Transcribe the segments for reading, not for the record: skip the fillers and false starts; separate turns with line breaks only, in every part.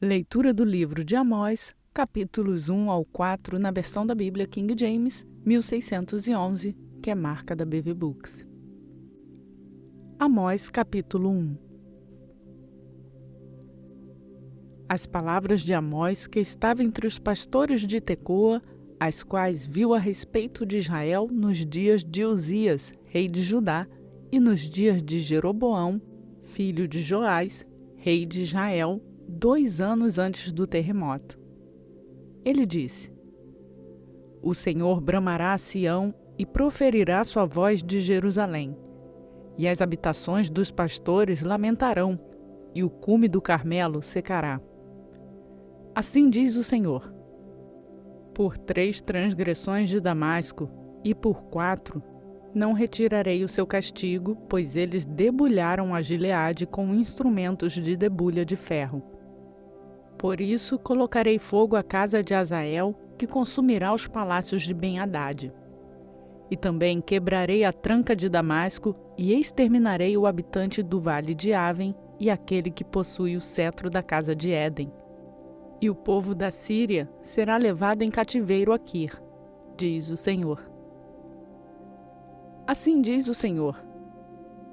Leitura do livro de Amós, capítulos 1 ao 4, na versão da Bíblia King James, 1611, que é marca da BV Books. Amós, capítulo 1. As palavras de Amós, que estava entre os pastores de Tecoa, as quais viu a respeito de Israel nos dias de Uzias, rei de Judá, e nos dias de Jeroboão, filho de Joás, rei de Israel, 2 anos antes do terremoto. Ele disse: O Senhor bramará a Sião e proferirá sua voz de Jerusalém, e as habitações dos pastores lamentarão, e o cume do Carmelo secará. Assim diz o Senhor: Por 3 transgressões de Damasco, e por 4, não retirarei o seu castigo, pois eles debulharam a Gileade com instrumentos de debulha de ferro. Por isso colocarei fogo à casa de Azael, que consumirá os palácios de Ben-Hadad. E também quebrarei a tranca de Damasco, e exterminarei o habitante do vale de Aven, e aquele que possui o cetro da casa de Éden. E o povo da Síria será levado em cativeiro a Quir, diz o Senhor. Assim diz o Senhor: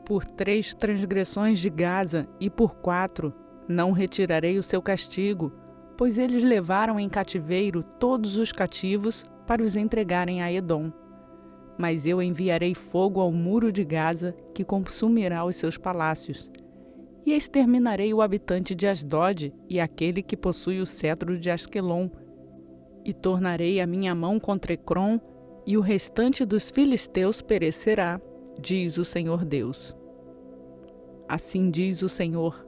Por 3 transgressões de Gaza, e por 4, não retirarei o seu castigo, pois eles levaram em cativeiro todos os cativos para os entregarem a Edom. Mas eu enviarei fogo ao muro de Gaza, que consumirá os seus palácios. E exterminarei o habitante de Asdod e aquele que possui o cetro de Asquelon. E tornarei a minha mão contra Ecrom, e o restante dos filisteus perecerá, diz o Senhor Deus. Assim diz o Senhor: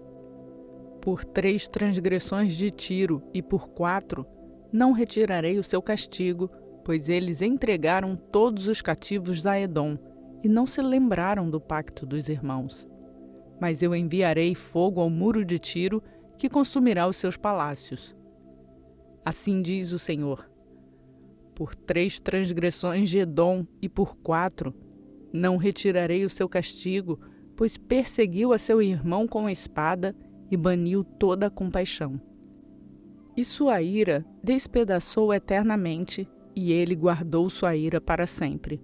Por 3 transgressões de Tiro e por 4, não retirarei o seu castigo, pois eles entregaram todos os cativos a Edom, e não se lembraram do pacto dos irmãos. Mas eu enviarei fogo ao muro de Tiro, que consumirá os seus palácios. Assim diz o Senhor: Por 3 transgressões de Edom e por 4, não retirarei o seu castigo, pois perseguiu a seu irmão com a espada e baniu toda a compaixão. E sua ira despedaçou eternamente, e ele guardou sua ira para sempre.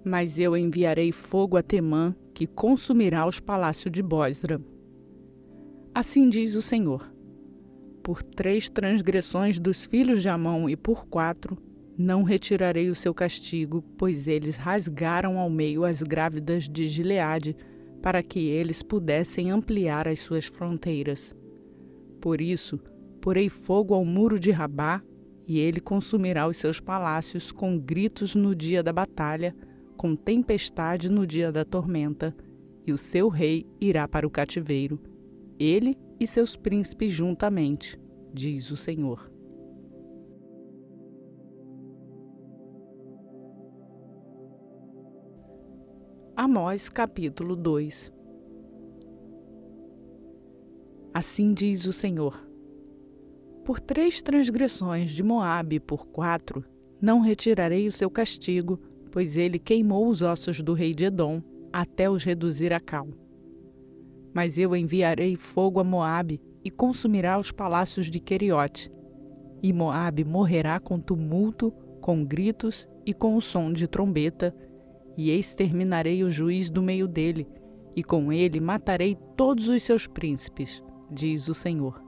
Mas eu enviarei fogo a Temã, que consumirá os palácios de Bósra. Assim diz o Senhor: Por 3 transgressões dos filhos de Amon e por 4, não retirarei o seu castigo, pois eles rasgaram ao meio as grávidas de Gileade, para que eles pudessem ampliar as suas fronteiras. Por isso, porei fogo ao muro de Rabá, e ele consumirá os seus palácios com gritos no dia da batalha, com tempestade no dia da tormenta, e o seu rei irá para o cativeiro, ele e seus príncipes juntamente, diz o Senhor. Amós, capítulo 2. Assim diz o Senhor: Por 3 transgressões de Moabe e por 4, não retirarei o seu castigo, pois ele queimou os ossos do rei de Edom, até os reduzir a cal. Mas eu enviarei fogo a Moabe, e consumirá os palácios de Queriote. E Moabe morrerá com tumulto, com gritos e com o som de trombeta, e exterminarei o juiz do meio dele, e com ele matarei todos os seus príncipes, diz o Senhor.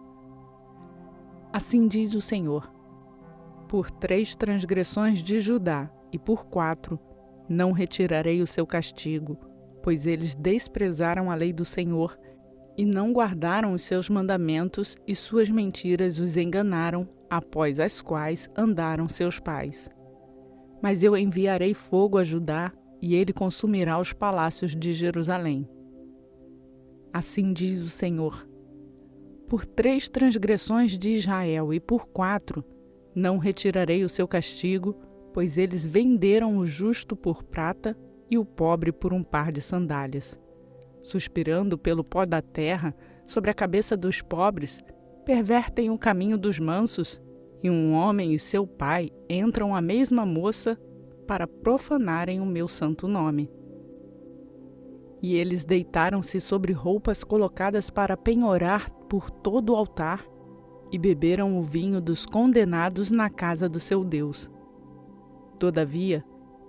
Assim diz o Senhor: Por 3 transgressões de Judá e por 4, não retirarei o seu castigo, pois eles desprezaram a lei do Senhor e não guardaram os seus mandamentos, e suas mentiras os enganaram, após as quais andaram seus pais. Mas eu enviarei fogo a Judá, e ele consumirá os palácios de Jerusalém. Assim diz o Senhor: Por 3 transgressões de Israel e por 4, não retirarei o seu castigo, pois eles venderam o justo por prata e o pobre por um par de sandálias. Suspirando pelo pó da terra, sobre a cabeça dos pobres, pervertem o caminho dos mansos, e um homem e seu pai entram à mesma moça para profanarem o meu santo nome. E eles deitaram-se sobre roupas colocadas para penhorar por todo o altar, e beberam o vinho dos condenados na casa do seu Deus. Todavia,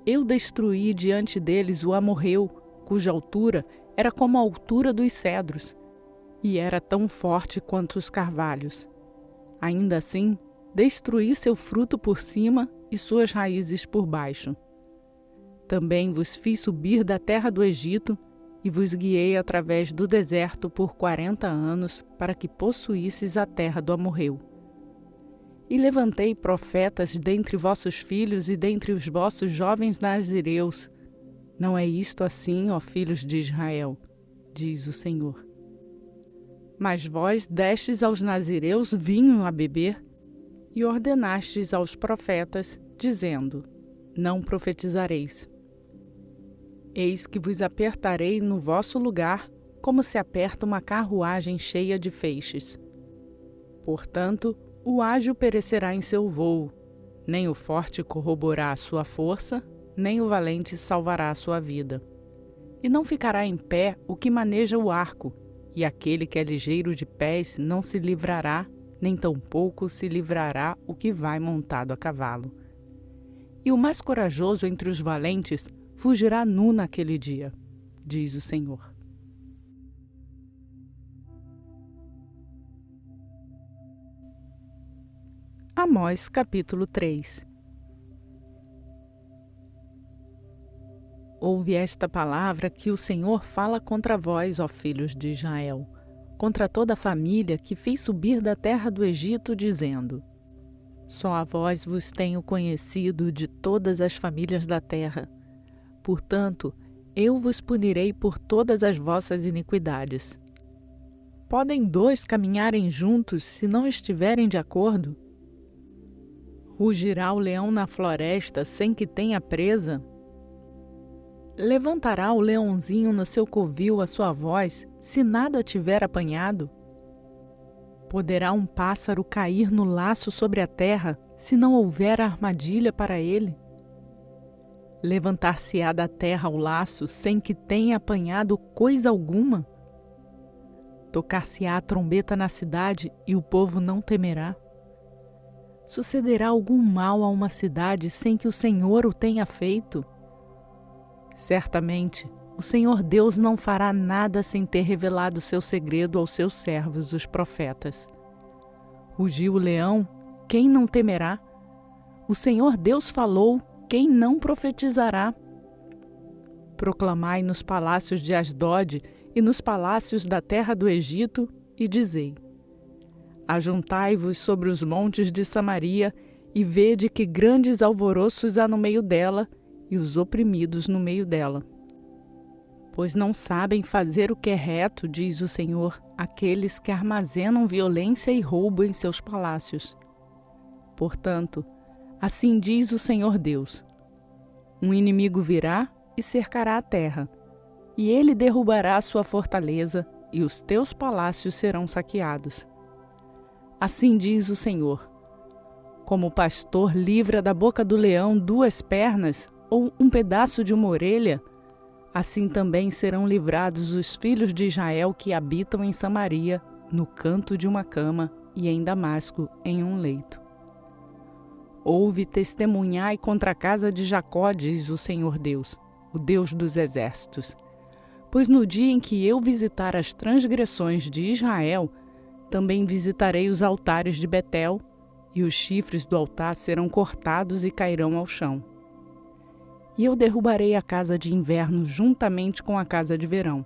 eu destruí diante deles o amorreu, cuja altura era como a altura dos cedros, e era tão forte quanto os carvalhos. Ainda assim, destruí seu fruto por cima e suas raízes por baixo. Também vos fiz subir da terra do Egito e vos guiei através do deserto por 40 anos para que possuísseis a terra do amorreu. E levantei profetas dentre vossos filhos e dentre os vossos jovens nazireus. Não é isto assim, ó filhos de Israel, diz o Senhor. Mas vós destes aos nazireus vinho a beber e ordenastes aos profetas, dizendo: não profetizareis. Eis que vos apertarei no vosso lugar, como se aperta uma carruagem cheia de feixes. Portanto, o ágil perecerá em seu vôo, nem o forte corroborará a sua força, nem o valente salvará a sua vida. E não ficará em pé o que maneja o arco, e aquele que é ligeiro de pés não se livrará, nem tampouco se livrará o que vai montado a cavalo. E o mais corajoso entre os valentes fugirá nu naquele dia, diz o Senhor. Amós capítulo 3. Ouve esta palavra que o Senhor fala contra vós, ó filhos de Israel, contra toda a família que fiz subir da terra do Egito, dizendo: só a vós vos tenho conhecido de todas as famílias da terra. Portanto, eu vos punirei por todas as vossas iniquidades. Podem dois caminharem juntos se não estiverem de acordo? Rugirá o leão na floresta sem que tenha presa? Levantará o leãozinho no seu covil a sua voz, se nada tiver apanhado? Poderá um pássaro cair no laço sobre a terra, se não houver armadilha para ele? Levantar-se-á da terra o laço, sem que tenha apanhado coisa alguma? Tocar-se-á a trombeta na cidade, e o povo não temerá? Sucederá algum mal a uma cidade, sem que o Senhor o tenha feito? Certamente, o Senhor Deus não fará nada sem ter revelado seu segredo aos seus servos, os profetas. Rugiu o leão, quem não temerá? O Senhor Deus falou, quem não profetizará? Proclamai nos palácios de Asdod e nos palácios da terra do Egito, e dizei: ajuntai-vos sobre os montes de Samaria, e vede que grandes alvoroços há no meio dela, e os oprimidos no meio dela. Pois não sabem fazer o que é reto, diz o Senhor, aqueles que armazenam violência e roubo em seus palácios. Portanto, assim diz o Senhor Deus: um inimigo virá e cercará a terra, e ele derrubará a sua fortaleza, e os teus palácios serão saqueados. Assim diz o Senhor: como o pastor livra da boca do leão 2 pernas, ou um pedaço de uma orelha, assim também serão livrados os filhos de Israel que habitam em Samaria, no canto de uma cama, e em Damasco, em um leito. Ouve, testemunhai contra a casa de Jacó, diz o Senhor Deus, o Deus dos exércitos. Pois no dia em que eu visitar as transgressões de Israel, também visitarei os altares de Betel, e os chifres do altar serão cortados e cairão ao chão. E eu derrubarei a casa de inverno juntamente com a casa de verão,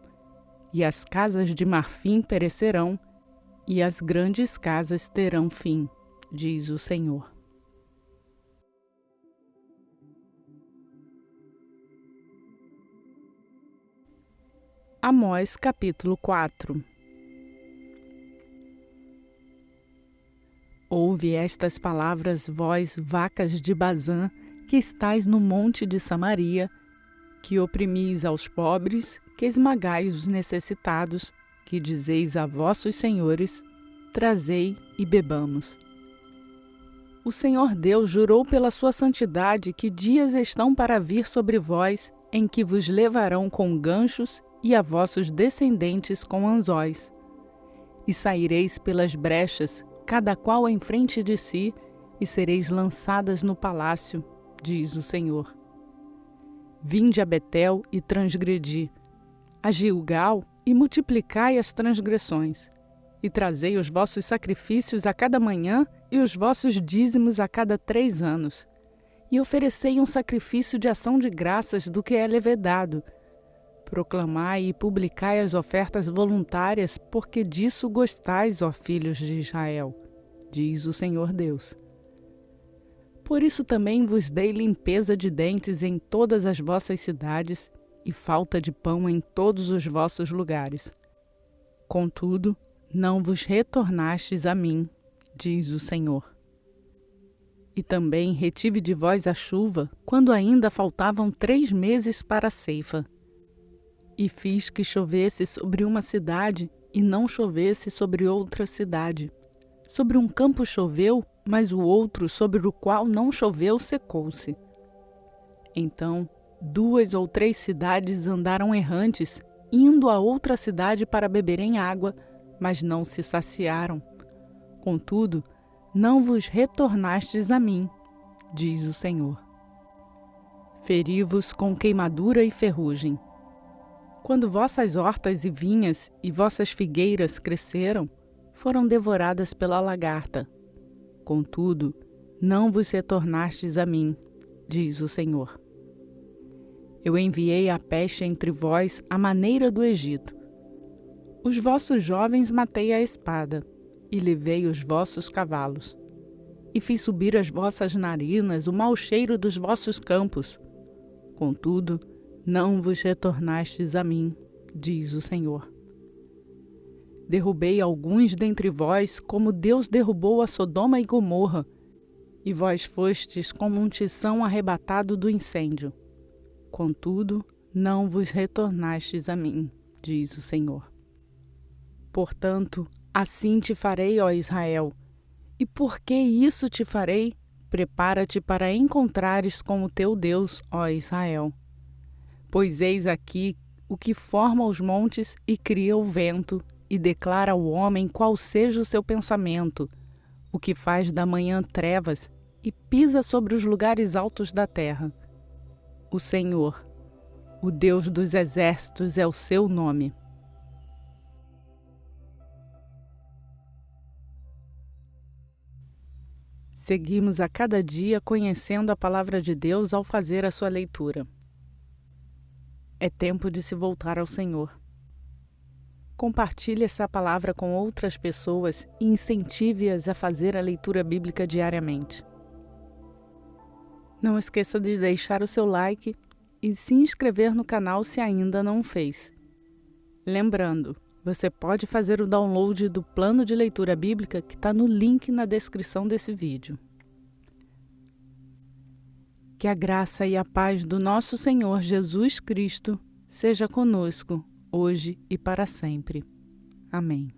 e as casas de marfim perecerão, e as grandes casas terão fim, diz o Senhor. Amós capítulo 4. Ouve estas palavras, vós, vacas de Bazã, que estais no monte de Samaria, que oprimis aos pobres, que esmagais os necessitados, que dizeis a vossos senhores: trazei e bebamos. O Senhor Deus jurou pela sua santidade que dias estão para vir sobre vós, em que vos levarão com ganchos e a vossos descendentes com anzóis. E saireis pelas brechas, cada qual em frente de si, e sereis lançadas no palácio, diz o Senhor. Vinde a Betel e transgredi, a Gilgal e multiplicai as transgressões, e trazei os vossos sacrifícios a cada manhã e os vossos dízimos a cada 3 anos, e oferecei um sacrifício de ação de graças do que é levedado. Proclamai e publicai as ofertas voluntárias, porque disso gostais, ó filhos de Israel, diz o Senhor Deus. Por isso também vos dei limpeza de dentes em todas as vossas cidades e falta de pão em todos os vossos lugares. Contudo, não vos retornastes a mim, diz o Senhor. E também retive de vós a chuva, quando ainda faltavam 3 meses para a ceifa. E fiz que chovesse sobre uma cidade e não chovesse sobre outra cidade. Sobre um campo choveu, mas o outro sobre o qual não choveu secou-se. Então 2 ou 3 cidades andaram errantes, indo a outra cidade para beberem água, mas não se saciaram. Contudo, não vos retornastes a mim, diz o Senhor. Feri-vos com queimadura e ferrugem. Quando vossas hortas e vinhas e vossas figueiras cresceram, foram devoradas pela lagarta. Contudo, não vos retornastes a mim, diz o Senhor. Eu enviei a peste entre vós à maneira do Egito. Os vossos jovens matei à espada, e levei os vossos cavalos. E fiz subir as vossas narinas o mau cheiro dos vossos campos. Contudo, não vos retornastes a mim, diz o Senhor. Derrubei alguns dentre vós, como Deus derrubou a Sodoma e Gomorra, e vós fostes como um tição arrebatado do incêndio. Contudo, não vos retornastes a mim, diz o Senhor. Portanto, assim te farei, ó Israel. E por que isso te farei? Prepara-te para encontrares com o teu Deus, ó Israel. Pois eis aqui o que forma os montes e cria o vento, e declara ao homem qual seja o seu pensamento, o que faz da manhã trevas e pisa sobre os lugares altos da terra. O Senhor, o Deus dos exércitos, é o seu nome. Seguimos a cada dia conhecendo a palavra de Deus ao fazer a sua leitura. É tempo de se voltar ao Senhor. Compartilhe essa palavra com outras pessoas e incentive-as a fazer a leitura bíblica diariamente. Não esqueça de deixar o seu like e se inscrever no canal se ainda não o fez. Lembrando, você pode fazer o download do plano de leitura bíblica que está no link na descrição desse vídeo. Que a graça e a paz do nosso Senhor Jesus Cristo seja conosco, hoje e para sempre. Amém.